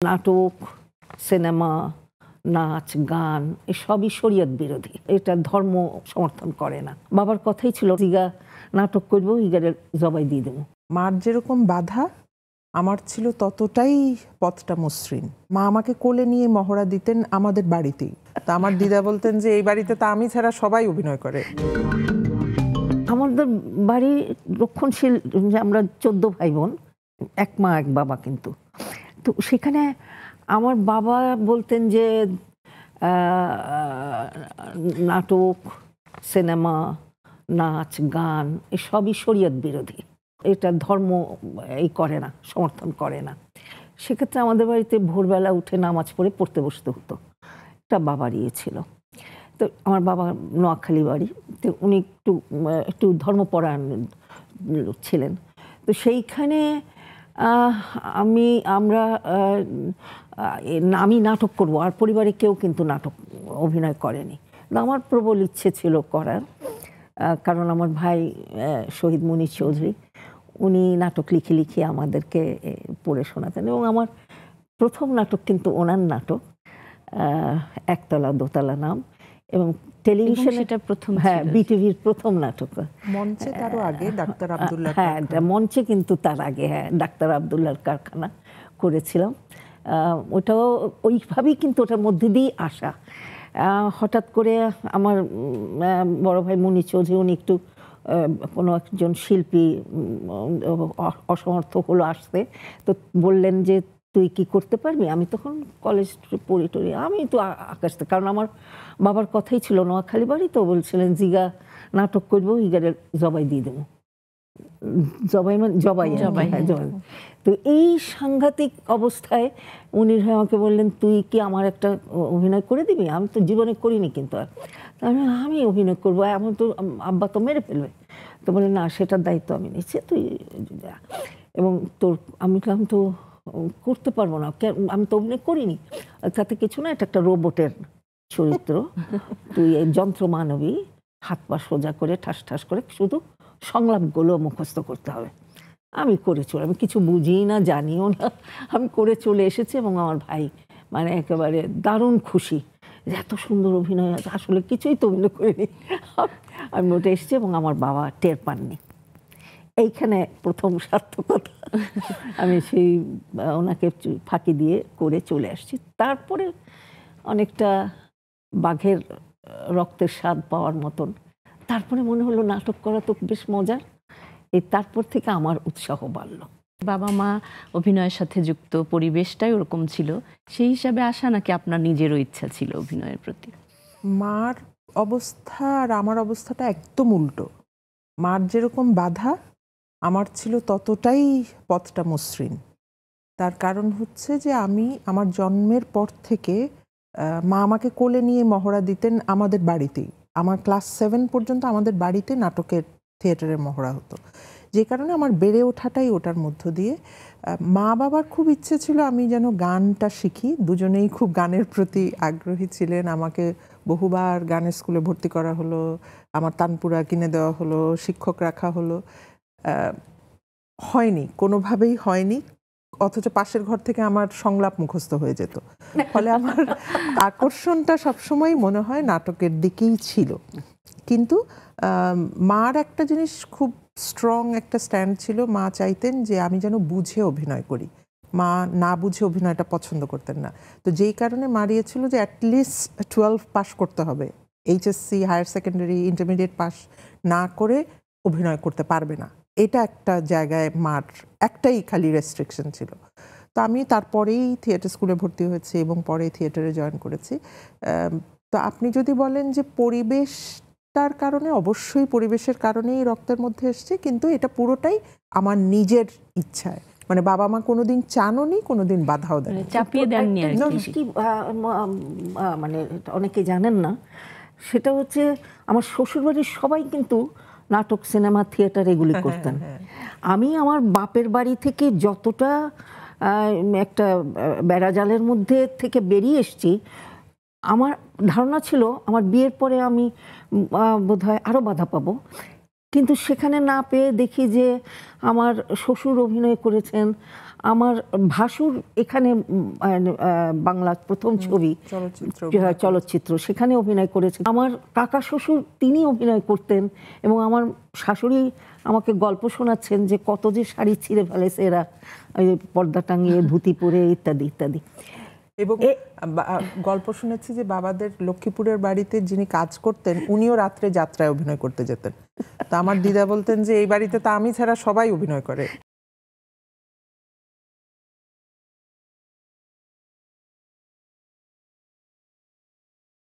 নাটক, সিনেমা, নাচ, গান এসবই শরীয়ত বিরোধী। এটা ধর্ম সমর্থন করে না। বাবার কথাই ছিল ইগা নাটক করবো, ইগারে জবাই দিয়ে দেবো। মার যেরকম বাধা আমার ছিল ততটাই পথটা মসৃণ। মা আমাকে কোলে নিয়ে মহড়া দিতেন আমাদের বাড়িতেই। তা আমার দিদা বলতেন যে এই বাড়িতে তো আমি ছাড়া সবাই অভিনয় করে। আমাদের বাড়ি রক্ষণশীল, আমরা 14 ভাই বোন, এক মা এক বাবা। কিন্তু তো সেখানে আমার বাবা বলতেন যে নাটক, সিনেমা, নাচ, গান এসবই শরীয়ত বিরোধী। এটা ধর্ম করে না, সমর্থন করে না। সেক্ষেত্রে আমাদের বাড়িতে ভোরবেলা উঠে নামাজ পড়ে পড়তে বসতে হতো। এটা বাবার ইয়ে ছিল। তো আমার বাবা নোয়াখালী বাড়ি, তো উনি একটু ধর্মপরায়ণ ছিলেন। তো সেইখানে আমি নাটক করব, আর পরিবারে কেউ কিন্তু নাটক অভিনয় করেনি। আমার প্রবল ইচ্ছে ছিল করার, কারণ আমার ভাই শহীদ মুনীর চৌধুরী, উনি নাটক লিখে লিখে আমাদেরকে পড়ে শোনাতেন। এবং আমার প্রথম নাটক কিন্তু ওনার নাটক, একতলা দোতলা নাম। এবং টেলিভিশনে এটা প্রথম, হ্যাঁ, বিটিভির প্রথম নাটক। মঞ্চে তারও আগে ডাক্তার আব্দুল্লাহ, হ্যাঁ মঞ্চে কিন্তু তার আগে, হ্যাঁ, ডাক্তার আব্দুল্লাহর কারখানা করেছিলাম। ওটাও ওইভাবেই কিন্তু ওটার মধ্যে দিয়েই আসা। হঠাৎ করে আমার বড় ভাই মুনীর চৌধুরী, উনি একটু কোনো একজন শিল্পী অসমর্থ হলো আসতে, তো বললেন যে তুই কি করতে পারবি? আমি তখন কলেজ পড়ি টড়ি, আমি তো আকাশ, কারণ আমার বাবার কথাই ছিল নোয়াখালী বাড়ি, তো বলছিলেন জিগা নাটক করবো, ইগারে জবাই দিয়ে দেবো। জবাই। তো এই সাংঘাতিক অবস্থায় উনি আমাকে বললেন তুই কি আমার একটা অভিনয় করে দিবি? আমি তো জীবনে করিনি, কিন্তু আমি অভিনয় করবো, এমন তো আব্বা তো মেরে ফেলবে। তো বললেন না, সেটার দায়িত্ব আমি নিচ্ছি, তুই যা। এবং তোর আমি তো করতে পারবো না, আমি তো অভিনয় করিনি। তাতে কিছু না, এটা একটা রোবটের চরিত্র, তুই এই যন্ত্র মানবী, হাত পা সোজা করে ঠাস ঠাস করে শুধু সংলাপগুলো মুখস্থ করতে হবে। আমি আমি কিছু বুঝি না, জানিও না, আমি করে চলে এসেছি। এবং আমার ভাই মানে একেবারে দারুণ খুশি, এত সুন্দর অভিনয় আছে, আসলে কিছুই তো অভিনয় করিনি, আমি ওটা এসেছি। এবং আমার বাবা টের পাননি। এইখানে প্রথম সার্থকতা। আমি সেই ওনাকে ফাঁকি দিয়ে করে চলে আসছি। তারপরে অনেকটা বাঘের রক্তের স্বাদ পাওয়ার মতন তারপরে মনে হলো নাটক করা তো বেশ মজার। তারপর থেকে আমার উৎসাহ বাড়ল। বাবা মা অভিনয়ের সাথে যুক্ত, পরিবেশটাই ওরকম ছিল, সেই হিসাবে আসা নাকি আপনার নিজেরও ইচ্ছা ছিল অভিনয়ের প্রতি? মার অবস্থা আর আমার অবস্থাটা একদম উল্টো। মার যেরকম বাধা আমার ছিল ততটাই পথটা মসৃণ। তার কারণ হচ্ছে যে আমি আমার জন্মের পর থেকে মা আমাকে কোলে নিয়ে মহড়া দিতেন আমাদের বাড়িতেই। আমার ক্লাস 7 পর্যন্ত আমাদের বাড়িতে নাটকের থিয়েটারের মহড়া হতো, যে কারণে আমার বেড়ে ওঠাটাই ওটার মধ্য দিয়ে। মা বাবার খুব ইচ্ছে ছিল আমি যেন গানটা শিখি, দুজনেই খুব গানের প্রতি আগ্রহী ছিলেন। আমাকে বহুবার গানের স্কুলে ভর্তি করা হলো, আমার তানপুরা কিনে দেওয়া হলো, শিক্ষক রাখা হলো, হয়নি, কোনোভাবেই হয়নি। অথচ পাশের ঘর থেকে আমার সংলাপ মুখস্থ হয়ে যেত। ফলে আমার আকর্ষণটা সবসময় মনে হয় নাটকের দিকেই ছিল। কিন্তু মার একটা জিনিস খুব স্ট্রং একটা স্ট্যান্ড ছিল, মা চাইতেন যে আমি যেন বুঝে অভিনয় করি। মা না বুঝে অভিনয়টা পছন্দ করতেন না। তো যেই কারণে মা দিয়েছিল যে অ্যাটলিস্ট 12 পাস করতে হবে, HSC, higher secondary, intermediate pass না করে অভিনয় করতে পারবে না। এটা একটা জায়গায় মার একটাই খালি রেস্ট্রিকশন ছিল। তো আমি তারপরেই থিয়েটার স্কুলে ভর্তি হয়েছি এবং পরে থিয়েটারে জয়েন করেছি। তো আপনি যদি বলেন যে পরিবেশটার কারণে, অবশ্যই পরিবেশের কারণেই রক্তের মধ্যে এসছে, কিন্তু এটা পুরোটাই আমার নিজের ইচ্ছায়। মানে বাবা মা কোনোদিন চাননি, কোনোদিন বাধাও দেন, চাপিয়ে দেননি। মানে অনেকে জানেন না, সেটা হচ্ছে আমার শ্বশুরবাড়ির সবাই কিন্তু নাটক, সিনেমা, থিয়েটার এগুলি করতেন। আমি আমার বাপের বাড়ি থেকে যতটা একটা বেড়াজালের মধ্যে থেকে বেরিয়ে এসেছি, আমার ধারণা ছিল আমার বিয়ের পরে আমি বোধহয় আরও বাধা পাবো। কিন্তু সেখানে না পেয়ে দেখি যে আমার শ্বশুর অভিনয় করেছেন, আমার ভাসুর এখানে বাংলার প্রথম ছবি চলচ্চিত্র, সেখানে অভিনয় করেছে। আমার কাকা শ্বশুর তিনি অভিনয় করতেন এবং আমার শাশুড়ি আমাকে গল্প শোনাচ্ছেন যে কত যে শাড়ি ছিঁড়ে ফেলেছে এরা, পর্দা টাঙিয়ে ধুতি পরে ইত্যাদি ইত্যাদি। এবং গল্প শুনেছি যে বাবাদের লক্ষ্মীপুরের বাড়িতে যিনি কাজ করতেন উনিও রাত্রে যাত্রায় অভিনয় করতে যেতেন। তো আমার দিদা বলতেন যে এই বাড়িতে তো আমি ছাড়া সবাই অভিনয় করে।